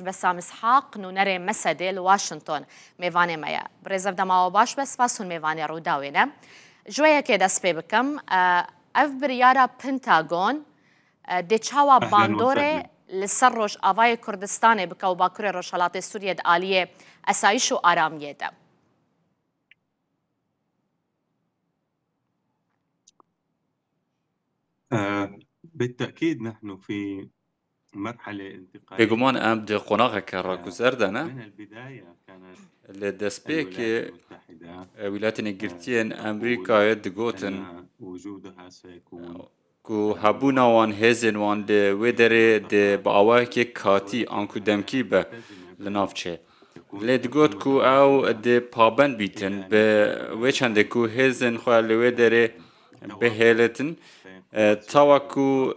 بسام اسحاق نونري مسدي لواشنطن ميفاني مايا بريزف دما باش بس فاسون ميفاني روداوينا جوية كده سبيبكم اف بريارا بنتاغون دي تشاوا باندوري لسروش آوای کردستان بکو باکوری روشالات سوریه آلیه اسایش و آرامیه ده. بالتأكيد نحن في مرحلة انتقالية. بگمان ام ده قناغ کرا گذردنه. من البداية كانت لدسبيك ولايات نيجرتين المتحدة أمريكا دقوتن وجودها سيكون کو هبونا وان هزن وان ده ودره ده باوای که کاتی آنکو دمکی به لنافچه لدگوت کو او ده پابند بیتن به وچند کو هزن خواه لودره به هیلتن تاوا کو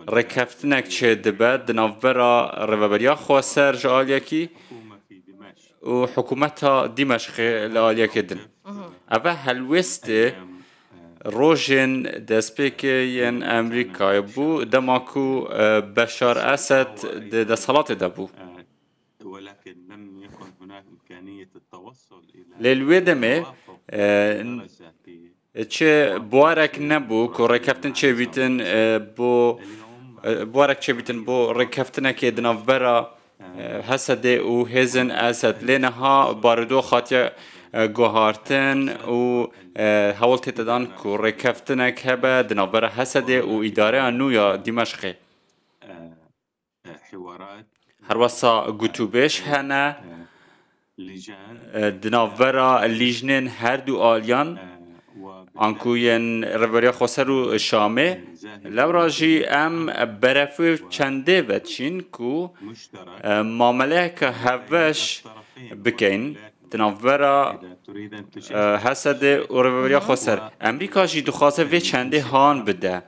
رکفتنک چه دبد دنافبرا روابریا خواه سر جالیا کی و حکومتا دمشق لالیا کدن اوه هلوست روژن دسپیکین امریکا بو دماکو بشار اسد دسالات دبو ولكن لم يكن هناك إمكانية التوصل إلى للویدمه چه بوارک نبو که رکفتن چه بیتن بو بوارک چه بیتن بو رکفتن که دناف برا حسده و هزن اسد لنها باردو خاطر گوهارتن و حوالت تدان که رکفتن که به دناف برا حسده و اداره نویا دمشق هر واسا گوتوبش هنه دناف برا لیجنن هر دو آلیان آنکوین روبریا خسر و شامه لوراجی ام برفو چنده بچین کو معامله که هفش بکن تنافورا حسد و روبریا خسر امریکا جی دخواسته و چنده هان بده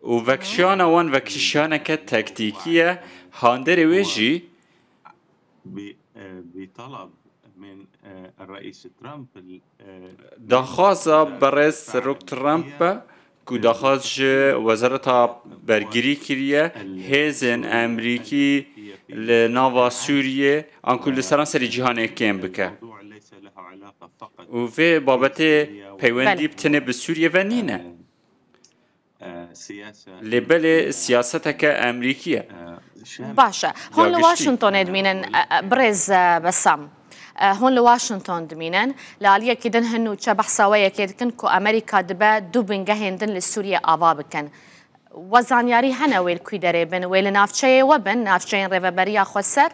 و وکشیان وان وکشیان که تکتیکیه هاندر ویجی بطلب من الرئيس ترامب دخواسته برئیس روک ترامپ که دخواست وزارت برگیری کریه هزن امریکی لنوا سوریه آنکو لسران سری جهان اکیم بکه و في بابت پیوندی بتنه بسوریه و نینه لبل سیاستك أمريكية باشا هون لواشنطن دمينن بريز بسام هون لواشنطن دمينن لاليا كدن هنو تشبح سوايا كدن كو أمريكا دبا دوبن جهندن لسوريا آبابكن وزانياري هنا ويل كويدري بن ويل نافشي وبن نافشين ريفابريا خسر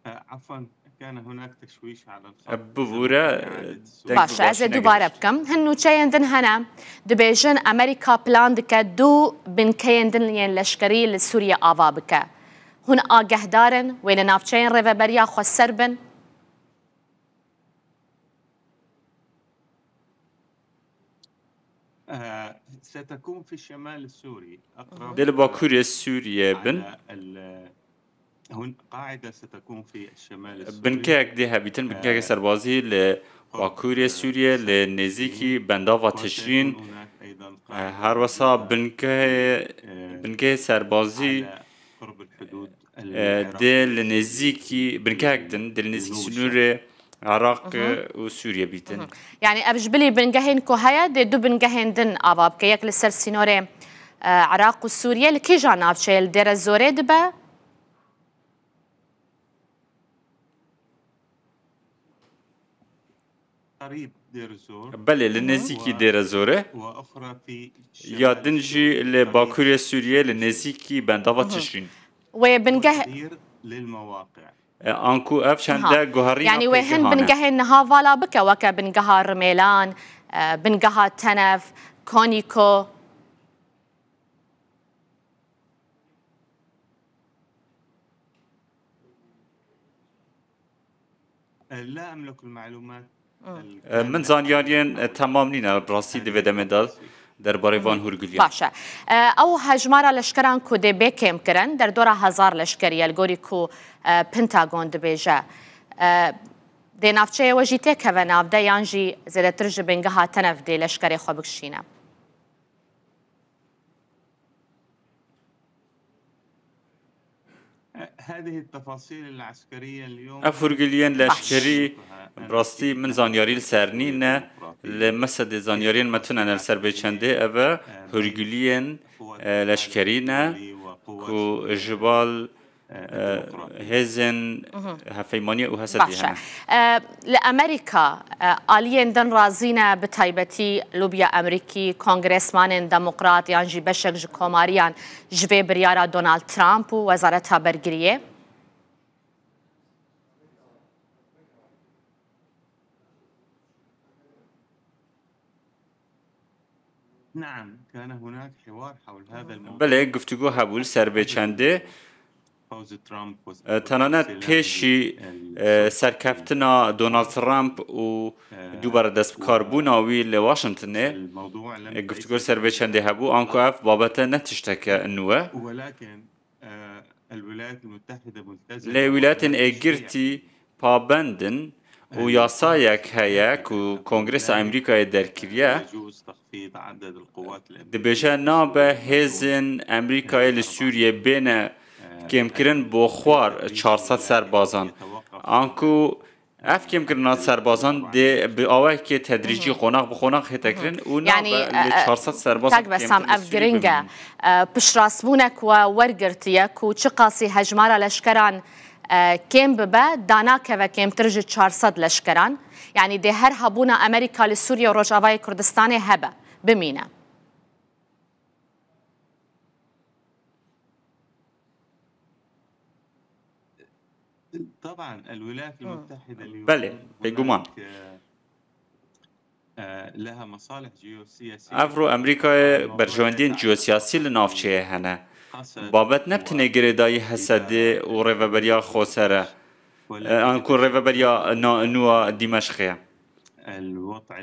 عفوا كان هناك تشويش على الخط ببورة باشا از دوباره بكم هنو چيندن هنا دبيجن امريكا بلان دكا دو بن كيندن لين لشكري لسوريا آوا بكا هن آگه دارن ويل نافچين ريفابريا خسر بن ستكون في الشمال السوري أقرب دل باكوريا سوريا بن هون قاعدة ستكون في الشمال السوري بنكاك دي هابيتن بنكاك سربازي لباكوريا سوريا لنزيكي بندافا تشرين هر وسا بنكاك سربازي قرب الحدود دي لنزيكي بنكاك دي لنزيكي سنور عراق وسوريا بيتن يعني أبجبلي بنجهين كوهايا دي دو بنجهين دن أباب كيك لسر سينوري عراق وسوريا لكي جاناب شيل دير الزوري دبا قريب دير الزور بله لنزيكي دير الزور وأخرى في يا دنجي لباكوريا سوريا لنزيكي بندافا تشرين وبنجه للمواقع انكو افشان ده جوهرين يعني وهن بنجهن هافالا بكا وكا بنجها رميلان بنجها تنف كونيكو لا أملك المعلومات من زانيارين تمام نينا براسي دي ودمدال در باریوان هورگلیا باشه او هجمارا لشکران کو دی بکم کرن در دورا هزار لشکری الگوری کو پنتاگون دبیجه دي نافچه وجی تکه و نافده یانجی زیده ترج بینگه ها تنف دی لشکری خو بکشینه. هذه التفاصيل العسكرية اليوم افرگلیان لشکری براستی من زانیاری سرنینه لمسد زانیارین متونن السر بچنده اوه هرگلیان لشکرینه کو جبال هزن هفیمانی او هستی باشا لأمريكا آليين دن رازينا بتايبتي لوبيا أمريكي كونغرسمان ديمقراط يانجي بشك جكوماريان جبه بريارا دونالد ترامب ووزارتها برقرية نعم كان هناك حوار حول هذا الموضوع. بله گفتگو هبول سر بچنده تنانت پیشی سرکفتنا دونالد ترامپ و دوباره دست کاربونا وی لواشنطنه گفتگو سر بچنده هبو آنکو اف بابت نتشتکه انوه ولكن الولايات المتحدة ملتزمة لولايات اگرتی پابندن و یاسایک هیک و کنگرس امریکای درکریه يجوز تخفيض عدد القوات دبیجه نابه هزن امریکای لسوریه بین کم کرن با خوار 400 سربازان آنکو اف کم کرنات سربازان ده به آوه که تدریجی خوناق بخوناق هتا کرن و يعني 400 سربازان تاك بسام اف جرينجا بشراسبونك وورگرتيك و چقاسي هجمارا لشكران كم ببا داناك و كم ترجي 400 لشكران يعني ده هر هبونا امريكا لسوريا و روجاواي كردستان هبا بمينا طبعا الولايات المتحدة اليوم بله بگومان لها مصالح جيوسياسية افرو امریکای برجواندین جیوسیاسی لنافچه هنه بابت نبتنه گریدای حسده و ریوبریا خوصره آنکو ریوبریا نوع دمشقه الوضع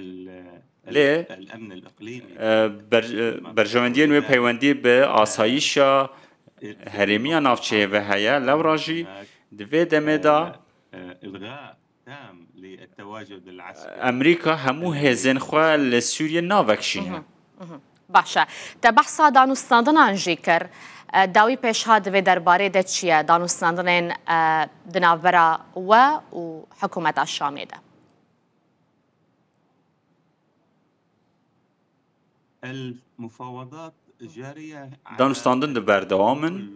ليه الأمن الإقليمي برجواندین و پیوندی به آسایشا هرمی نافچه و هیا لوراجی دوی دمه دا إلغاء تام للتواجد العسكري امریکا همو هزن خواه لسوریه ناوکشینه باشا تبحثا دانوستاندنا انجيكر داوي بيشهاد في درباري دتشيا دانوستاندنين دنافرا وحكومة الشام ده المفاوضات جارية دانستاندن ده بردوامن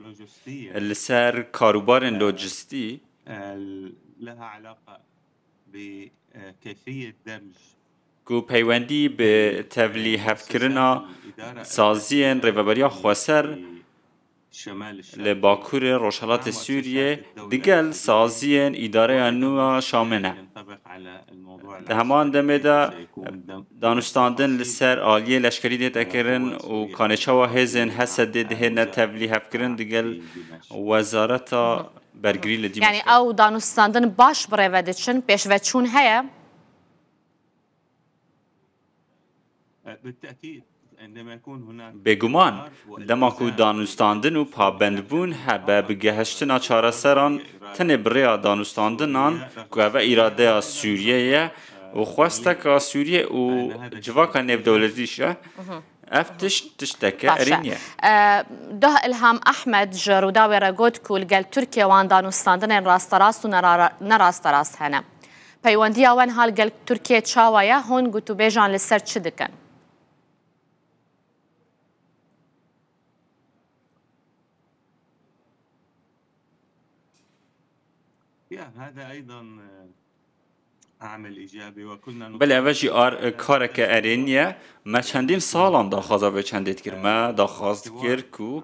لسر کاروبارن لوجستی لها علاقة بكيفية دمج کو پیوندی به تولی هفکرنا سازین ریوبریا خواسر لباکور روشالات سوریه دیگل سازین اداره نوع شامنه ده همان دمه دا دانستاندن لسر آلیه لشکری دیت اکرن و کانچه و هزین حسد ده نه تولی هفکرن دیگل وزارتا برگری لدیمشق يعني او دانوستاندن باش بريفدتشن بيشفتشون هيا بالتأكيد عندما يكون هناك بگومان دماکو دانستاندن و پابندبون هبه بگهشتنا چارسران تنه بریا دانستاندنان که اوه ایراده سوریه و خواستک سوریه و جواکا نف دولتیشه افتش تشتكى ارينيا ده الهام احمد جروداوي راغوت كول قال تركيا وان دانوستاندن راست راست نراست راست هنا بيونديا وان هال قال تركيا تشاوايا هون قلتو بيجان لسر تشدكن هذا ايضا عامل ایجابی و کلنا بله اوشی کار که ارینیه ما چندین سالان داخوازا به چندید کرد ما داخواست کرد که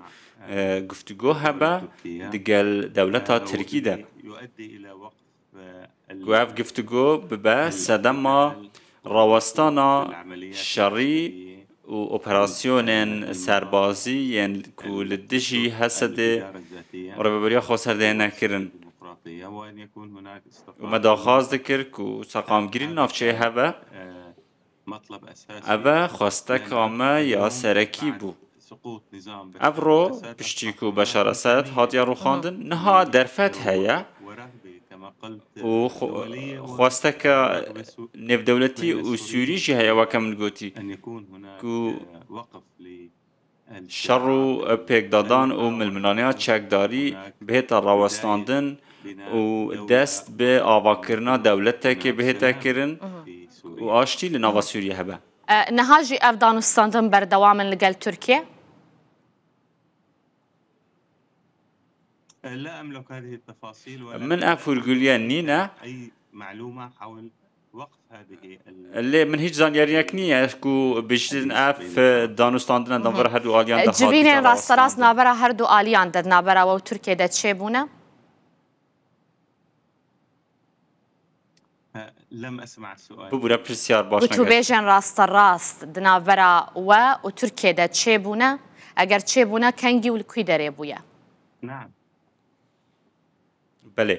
گفتگو هبه دیگل دولتا ترکی ده گوهف گفتگو ببه سدما راوستانا شری و اپراسیون سربازی یعنی که لدجی حسده و بریا خواستر ده نکرن وأن يكون هناك استقرار وما داخواز ذكر كو ساقام جرين نافچه هوا مطلب أساسي هوا خواستك عما يا سركي بو سقوط نظام افرو بشتيكو بشار اسد هاتيا رو خاندن نها درفت هيا كما قلت و دولية، خواستك نف دولتي وسوري جي هيا وكم نقولتي أن يكون هناك كو وقف شرو بيك دادان و ملمنانيا چکداری بهت راوستاندن و دست به آواکرنا دولتك بهت کرن و آشتی لناوا سوريا هبه نهاجي أفغانستان بردوام لقل تركيا؟ لا أملك هذه التفاصيل، من أفرقليا نينا أي معلومة حول وقف هذه اللي من هیچ زانیاریک نیه کو بجتن اف دانستاندن دنبر هر دو آلیان ده جوینه راستراس نابرا هر دو آلیان ده نابرا و ترکیه ده چه بونه؟ لم أسمع السؤال. ببورا پرسیار باش نگشت. و تو بیجن راست دنابرا و ترکیه ده چه بونه؟ اگر چه بونه کنگی و لکی داره بویا؟ نعم. بله.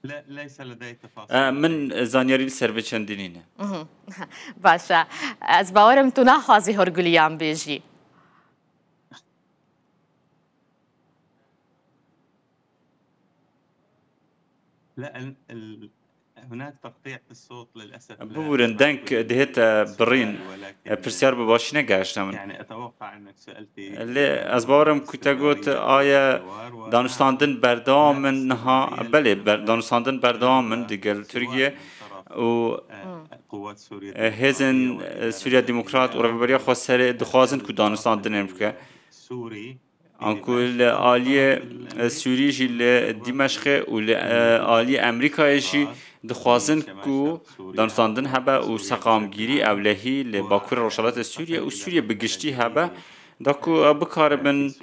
لا ليس لدي تفاصيل. من زانیاری سر چندینینه. باشه. از باورم تو نخوازی هرگولیان بیجی. لا هناك تقطيع في الصوت للأسف. بورن دنك دهت برين برسيار بباشي نگاشتم من. يعني أتوقع أنك سألتي. اللي از باورم كنت قلت آية دانستاندن بردام من نها بله دانستاندن بردام من دقل تركيا و قوات سوريا هزن سوريا ديمقراط و رفبريا خواستر دخوازن كو دانستاندن امريكا سوري انكو الآلية سوري جي دمشق و الآلية أمريكا جي دخوازن كو دانستاندن هبه و سقامگیری اولهی لباکور روشالات سوريا و سوريا بگشتی هبه داكو بكار من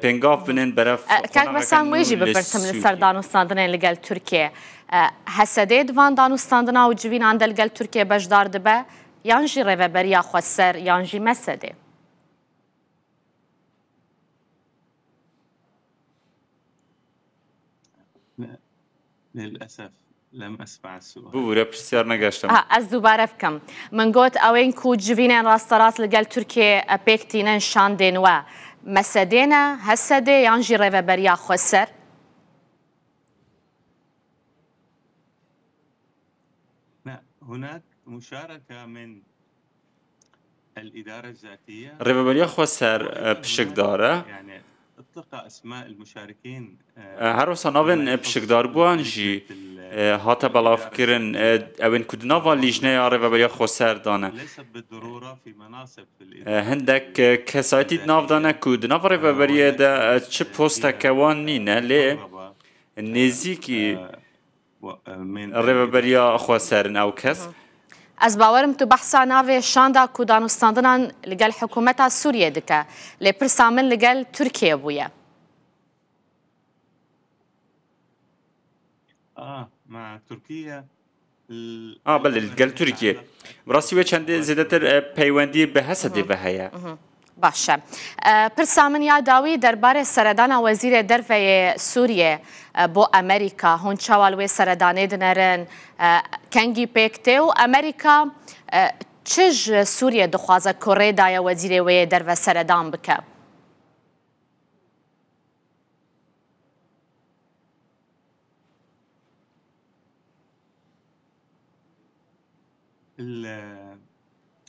بنگاف بنن برف كاك مثلا ويجي ببرسم لسر دانستاندن لقل تركيا هسده دوان دانستاندنا و جوين عند لقل تركيا بجدار دبه يانجي ريفبريا خسر يانجي مسده للأسف لم أسمع السؤال. بورا بسيار نگاشتم. از دوباره بکم. من گفت اوین کو جوینن راست لگل ترکیه اپیکتینن شاندن و مسدینه هسده یانجی رفبریا خسر. هناك مشاركة من الإدارة الذاتية. رفبریا خسر بشک داره. يعني اطلق اسماء المشاركين. هر وسا ناوین بشک دار بوان جی هاتا بلاف کرن اوین کدنا و لیجنه رفبریا خسر دانه. ليس بالضرورة في مناصب في هندك كسايتي ناف دانا كود ناف رفبریا دا چه پوستا کوان نینه لی نزیکی رفبریا خسرن او کس. از باورم تو بحثا ناوی شاندا کو دانستاندنان لگل حکومتا سوریه دکه لی پرسامن لگل ترکیه بویا. مع تركيا. بله لگل ترکیه. براستی و چند زیادتر پیوندی به حسد به هیا. باشه. پرسامن یاداوی درباره سردان وزیر درفه سوریه با امریکا هون چوالوی سردانه دنرن کنگی پیکته و امریکا چج سوریه دخوازه کره دای وزیر وی درفه سردان بکه؟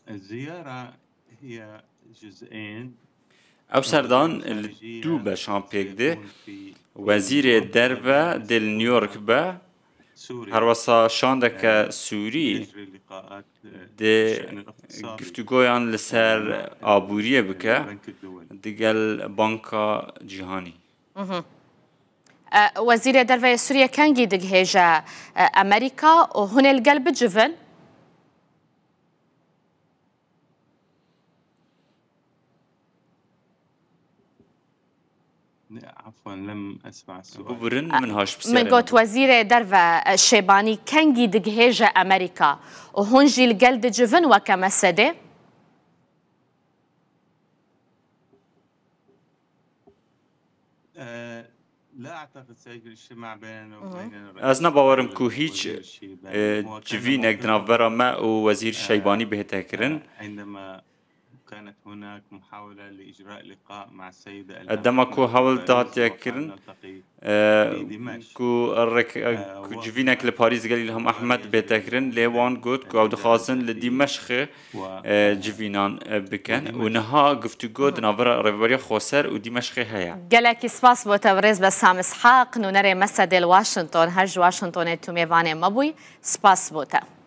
الزيارة هي جزئين. او سردان دو بشان پیک ده وزیر درفه دل نیویورک به هر وسا شاندک سوری ده گفتگویان لسر آبوریه بکه دیگل بانکا جهانی. وزیر درفه سوریه کنگی دگهجه امریکا و هون القلب جفن عفوا لم أسمع السؤال. ببرن من هاش بسيارة. من قلت وزير درفة شيباني كنجي دقهيجة أمريكا وهنجي القلد جفن وكمسده؟ لا أعتقد سيجري اجتماع بيننا وبين الرئيس. أزنا باورم كو هيج جوين اقدنا برا ما ووزير شيباني بهتاكرن. عندما وكانت هناك محاولة لإجراء لقاء مع السيدة قدما كو هاولتا تيكرن في دمشق كو كو جفينك لباريس قال لهم أحمد بيتكرن ليوان قد كو عود خاصن لدمشق جفينان بكن ونها قفتو قد نافرا ريفوريا خوسر ودمشق هيا قالك سباس بو تبريز بسام اسحاق نو نري مسد واشنطن هج واشنطن تو ميفاني مبوي سباس بوتا